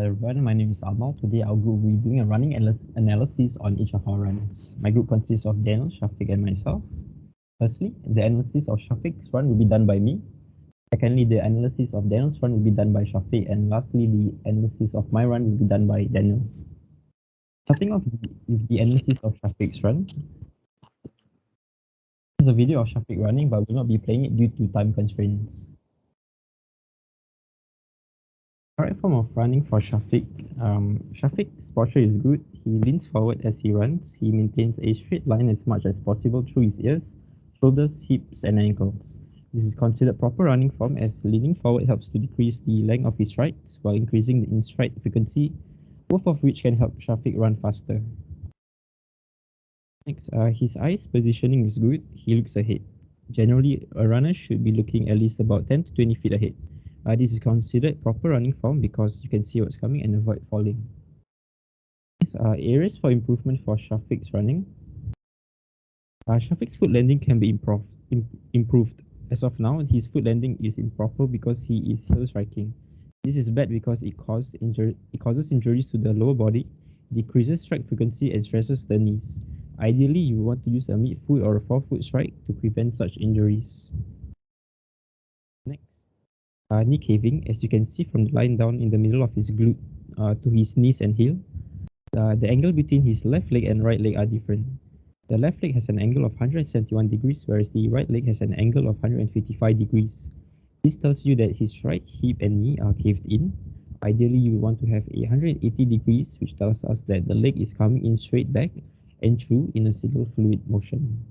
Hello everyone, my name is Amal. Today our group will be doing a running analysis on each of our runs. My group consists of Daniel, Syafiq and myself. Firstly, the analysis of Syafiq's run will be done by me. Secondly, the analysis of Daniel's run will be done by Syafiq. And lastly, the analysis of my run will be done by Daniel. Starting off with the analysis of Syafiq's run. This is a video of Syafiq running, but will not be playing it due to time constraints. Correct form of running for Syafiq. Syafiq's posture is good. He leans forward as he runs. He maintains a straight line as much as possible through his ears, shoulders, hips, and ankles. This is considered proper running form as leaning forward helps to decrease the length of his strides while increasing the in-stride frequency, both of which can help Syafiq run faster. Next, his eyes positioning is good. He looks ahead. Generally, a runner should be looking at least about 10 to 20 feet ahead. This is considered proper running form because you can see what's coming and avoid falling. Next, areas for improvement for Syafiq's running. Syafiq's foot landing can be improved. As of now, his foot landing is improper because he is heel striking. This is bad because it causes injuries to the lower body, decreases strike frequency and stresses the knees. Ideally, you want to use a mid-foot or a forefoot strike to prevent such injuries. Next, knee caving, as you can see from the line down in the middle of his glute to his knees and heel. The angle between his left leg and right leg are different. The left leg has an angle of 171 degrees, whereas the right leg has an angle of 155 degrees. This tells you that his right hip and knee are caved in. Ideally, you want to have 180 degrees, which tells us that the leg is coming in straight back and through in a single fluid motion.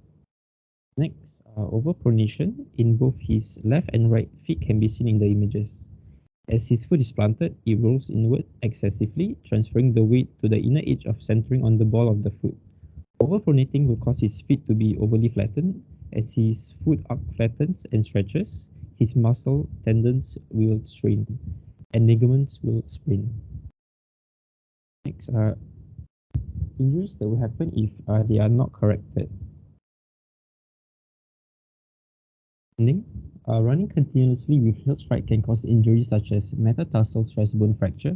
Next, overpronation in both his left and right feet can be seen in the images. As his foot is planted, it rolls inward excessively, transferring the weight to the inner edge of centering on the ball of the foot. Overpronating will cause his feet to be overly flattened. As his foot arc flattens and stretches, his muscle tendons will strain and ligaments will sprain. Next, injuries that will happen if they are not corrected. Running continuously with heel strike can cause injuries such as metatarsal stress bone fracture,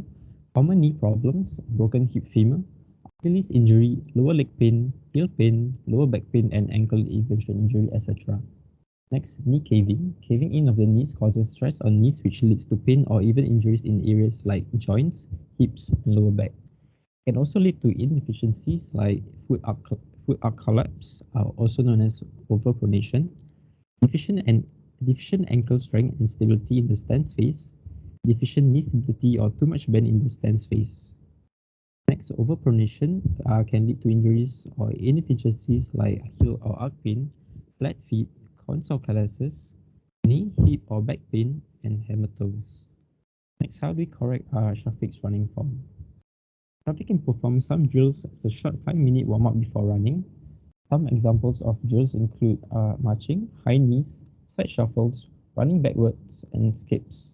common knee problems, broken hip femur, Achilles injury, lower leg pain, heel pain, lower back pain, and ankle evasion injury, etc. Next, knee caving. Caving in of the knees causes stress on knees, which leads to pain or even injuries in areas like joints, hips, and lower back. It can also lead to inefficiencies like foot arc collapse, also known as overpronation, deficient ankle strength and stability in the stance phase, deficient knee stability or too much bend in the stance phase. Next, overpronation can lead to injuries or inefficiencies like heel or arc pain, flat feet, console calluses, knee, hip or back pain, and hematomas. Next, how do we correct Syafiq's running form? Syafiq can perform some drills as a short 5-minute warm-up before running. Some examples of drills include marching, high knees, side shuffles, running backwards, and skips.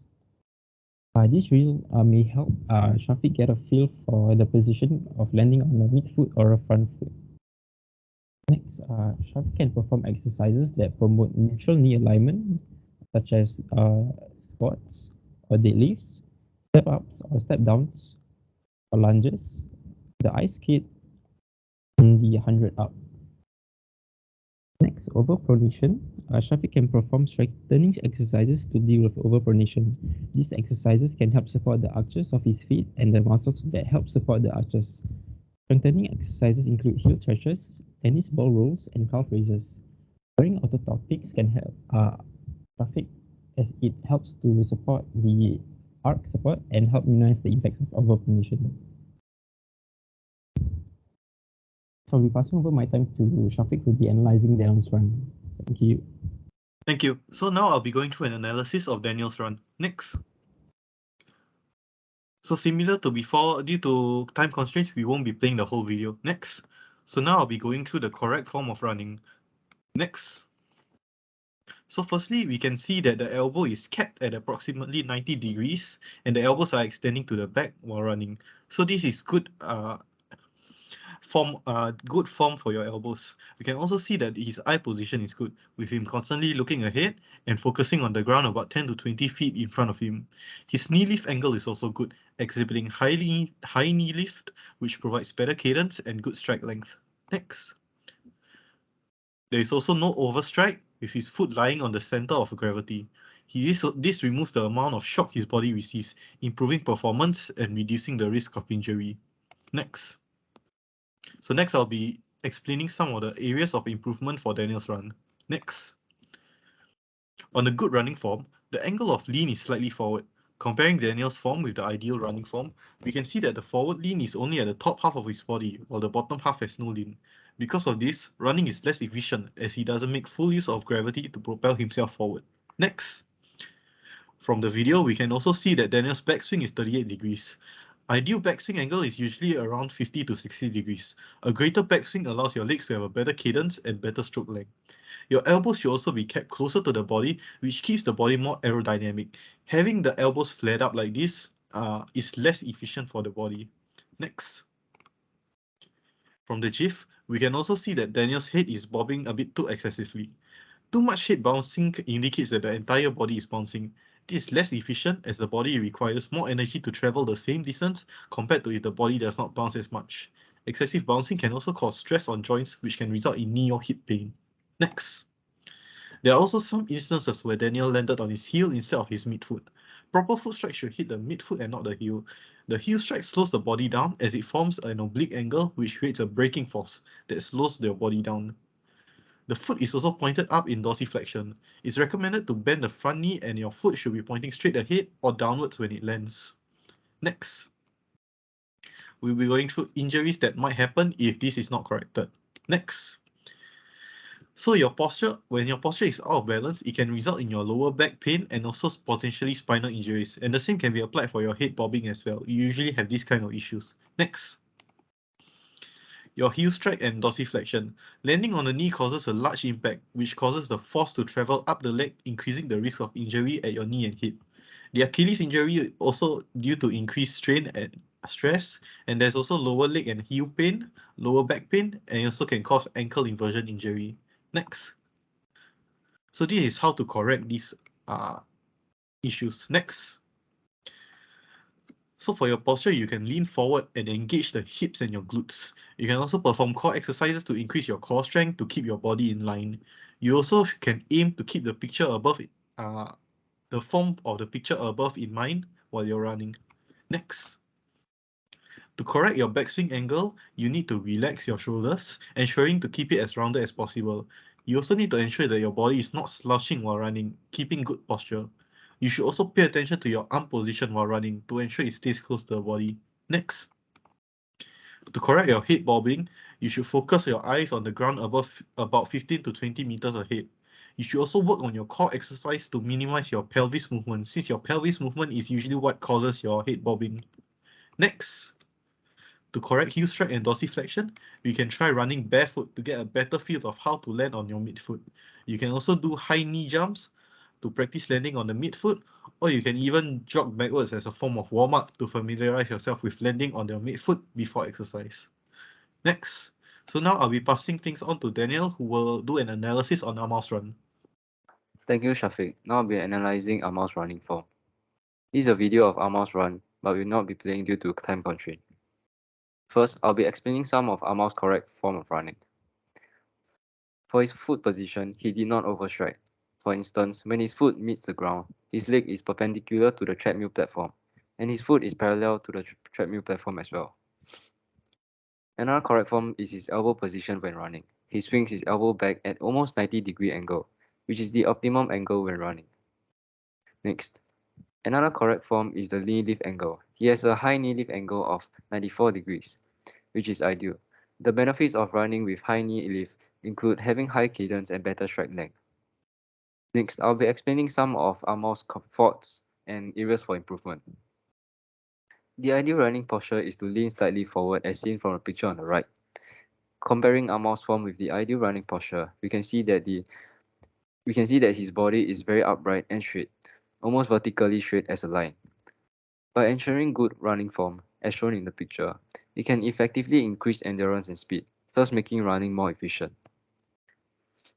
This drill may help Syafiq get a feel for the position of landing on a midfoot or a front foot. Next, Syafiq can perform exercises that promote neutral knee alignment, such as squats or deadlifts, step-ups or step-downs, or lunges, the ice skate, and the 100 up. Next, overpronation. Syafiq can perform strengthening exercises to deal with overpronation. These exercises can help support the arches of his feet and the muscles that help support the arches. Strengthening exercises include heel stretches, tennis ball rolls, and calf raises. Wearing orthotics can help Syafiq as it helps to support the arc support and help minimize the effects of overpronation. So I'll be passing over my time to Syafiq, who will be analyzing Daniel's run. Thank you. Thank you. So now I'll be going through an analysis of Daniel's run. Next. So similar to before, due to time constraints, we won't be playing the whole video. Next. So now I'll be going through the correct form of running. Next. So firstly, we can see that the elbow is kept at approximately 90 degrees and the elbows are extending to the back while running. So this is good good form for your elbows. We can also see that his eye position is good, with him constantly looking ahead and focusing on the ground about 10 to 20 feet in front of him. His knee lift angle is also good, exhibiting high knee lift, which provides better cadence and good strike length. Next. There is also no overstrike, with his foot lying on the center of gravity. This removes the amount of shock his body receives, improving performance and reducing the risk of injury. Next. So next I'll be explaining some of the areas of improvement for Daniel's run. Next. On a good running form, the angle of lean is slightly forward. Comparing Daniel's form with the ideal running form, we can see that the forward lean is only at the top half of his body, while the bottom half has no lean. Because of this, running is less efficient as he doesn't make full use of gravity to propel himself forward. Next. From the video, we can also see that Daniel's backswing is 38 degrees. Ideal backswing angle is usually around 50 to 60 degrees. A greater backswing allows your legs to have a better cadence and better stroke length. Your elbows should also be kept closer to the body, which keeps the body more aerodynamic. Having the elbows flared up like this is less efficient for the body. Next. From the GIF, we can also see that Daniel's head is bobbing a bit too excessively. Too much head bouncing indicates that the entire body is bouncing. This is less efficient as the body requires more energy to travel the same distance compared to if the body does not bounce as much. Excessive bouncing can also cause stress on joints, which can result in knee or hip pain. Next. There are also some instances where Daniel landed on his heel instead of his midfoot. Proper foot strike should hit the midfoot and not the heel. The heel strike slows the body down as it forms an oblique angle which creates a braking force that slows your body down. The foot is also pointed up in dorsiflexion. It's recommended to bend the front knee and your foot should be pointing straight ahead or downwards when it lands. Next. We'll be going through injuries that might happen if this is not corrected. Next. So when your posture is out of balance, it can result in your lower back pain and also potentially spinal injuries. And the same can be applied for your head bobbing as well. You usually have these kind of issues. Next. Your heel strike and dorsiflexion. Landing on the knee causes a large impact, which causes the force to travel up the leg, increasing the risk of injury at your knee and hip. The Achilles injury also due to increased strain and stress, and there's also lower leg and heel pain, lower back pain, and it also can cause ankle inversion injury. Next. So this is how to correct these issues. Next. So for your posture, you can lean forward and engage the hips and your glutes. You can also perform core exercises to increase your core strength to keep your body in line. You also can aim to keep the picture above it, the form of the picture above in mind while you're running. Next. To correct your backswing angle, you need to relax your shoulders, ensuring to keep it as rounded as possible. You also need to ensure that your body is not slouching while running, keeping good posture. You should also pay attention to your arm position while running to ensure it stays close to the body. Next. To correct your head bobbing, you should focus your eyes on the ground above about 15 to 20 meters ahead. You should also work on your core exercise to minimize your pelvis movement, since your pelvis movement is usually what causes your head bobbing. Next. To correct heel strike and dorsiflexion, we can try running barefoot to get a better feel of how to land on your midfoot. You can also do high knee jumps to practice landing on the midfoot, or you can even jog backwards as a form of warm-up to familiarize yourself with landing on your midfoot before exercise. Next. So now I'll be passing things on to Daniel, who will do an analysis on Amal's run. Thank you, Syafiq. Now I'll be analyzing Amal's running form. This is a video of Amal's run, but will not be playing due to time constraint. First, I'll be explaining some of Amal's correct form of running. For his foot position, he did not overstrike. For instance, when his foot meets the ground, his leg is perpendicular to the treadmill platform, and his foot is parallel to the treadmill platform as well. Another correct form is his elbow position when running. He swings his elbow back at almost 90-degree angle, which is the optimum angle when running. Next. Another correct form is the knee lift angle. He has a high knee lift angle of 94 degrees, which is ideal. The benefits of running with high knee lift include having high cadence and better strike length. Next, I'll be explaining some of Amal's faults and areas for improvement. The ideal running posture is to lean slightly forward as seen from the picture on the right. Comparing Amal's form with the ideal running posture, we can see that his body is very upright and straight, almost vertically straight as a line. By ensuring good running form, as shown in the picture, it can effectively increase endurance and speed, thus making running more efficient.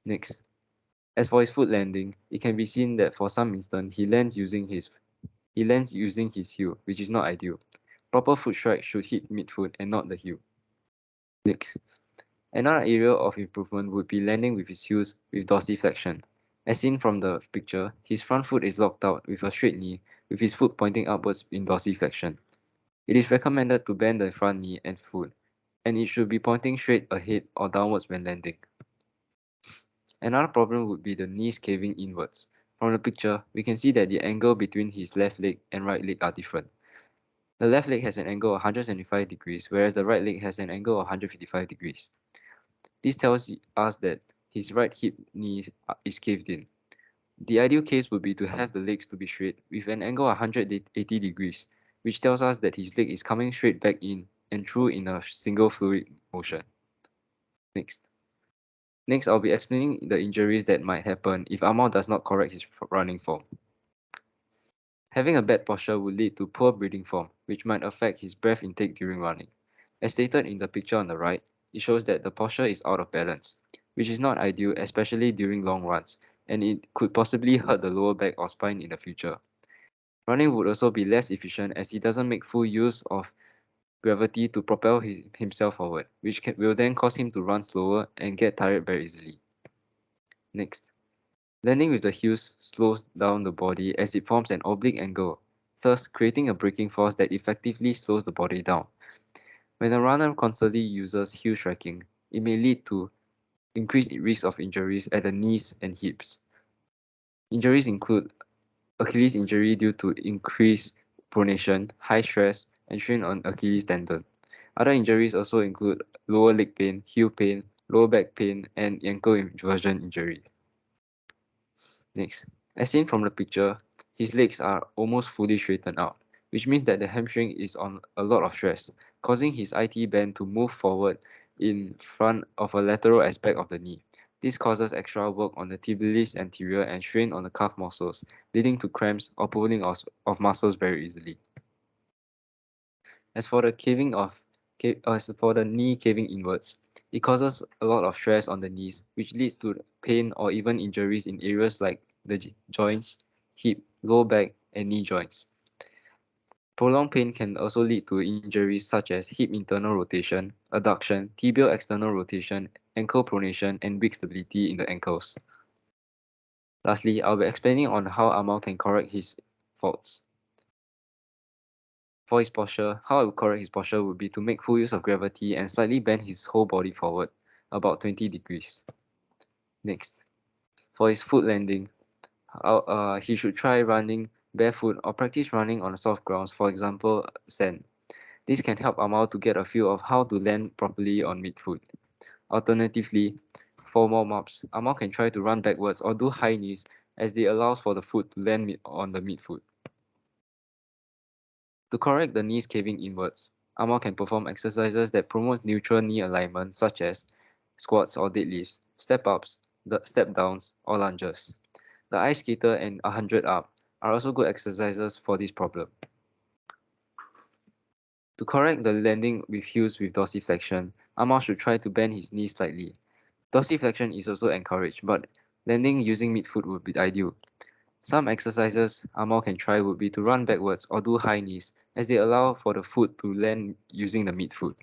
Next, as for his foot landing, it can be seen that for some instance he lands using his heel, which is not ideal. Proper foot strike should hit midfoot and not the heel. Next, another area of improvement would be landing with his heels with dorsiflexion. As seen from the picture, his front foot is locked out with a straight knee, with his foot pointing upwards in dorsiflexion. It is recommended to bend the front knee and foot, and it should be pointing straight ahead or downwards when landing. Another problem would be the knees caving inwards. From the picture, we can see that the angle between his left leg and right leg are different. The left leg has an angle of 175 degrees, whereas the right leg has an angle of 155 degrees. This tells us that his right hip knee is caved in. The ideal case would be to have the legs to be straight with an angle of 180 degrees, which tells us that his leg is coming straight back in and through in a single fluid motion. Next, I'll be explaining the injuries that might happen if Amal does not correct his running form. Having a bad posture would lead to poor breathing form, which might affect his breath intake during running. As stated in the picture on the right, it shows that the posture is out of balance, which is not ideal, especially during long runs, and it could possibly hurt the lower back or spine in the future. Running would also be less efficient as he doesn't make full use of gravity to propel himself forward, which will then cause him to run slower and get tired very easily. Next, landing with the heels slows down the body as it forms an oblique angle, thus creating a braking force that effectively slows the body down. When a runner constantly uses heel striking, it may lead to increased risk of injuries at the knees and hips. Injuries include Achilles injury due to increased pronation, high stress, and strain on Achilles tendon. Other injuries also include lower leg pain, heel pain, lower back pain, and ankle inversion injury. Next, as seen from the picture, his legs are almost fully straightened out, which means that the hamstring is on a lot of stress, causing his IT band to move forward in front of a lateral aspect of the knee. This causes extra work on the tibialis anterior and strain on the calf muscles, leading to cramps or pulling of muscles very easily. As for the knee caving inwards, it causes a lot of stress on the knees, which leads to pain or even injuries in areas like the joints, hip, low back, and knee joints. Prolonged pain can also lead to injuries such as hip internal rotation, adduction, tibial external rotation, ankle pronation, and weak stability in the ankles. Lastly, I'll be explaining on how Amal can correct his faults. For his posture, how I would correct his posture would be to make full use of gravity and slightly bend his whole body forward, about 20 degrees. Next, for his foot landing, he should try running barefoot or practice running on soft grounds, for example, sand. This can help Amal to get a feel of how to land properly on midfoot. Alternatively, for warm-ups, Amal can try to run backwards or do high knees as they allows for the foot to land on the midfoot. To correct the knees caving inwards, Amal can perform exercises that promote neutral knee alignment such as squats or deadlifts, step-ups, step-downs, or lunges. The ice skater and 100 up are also good exercises for this problem. To correct the landing with heels with dorsiflexion, Amal should try to bend his knees slightly. Dorsiflexion is also encouraged, but landing using midfoot would be ideal. Some exercises Amal can try would be to run backwards or do high knees, as they allow for the foot to land using the midfoot.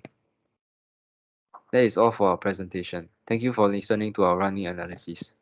That is all for our presentation. Thank you for listening to our running analysis.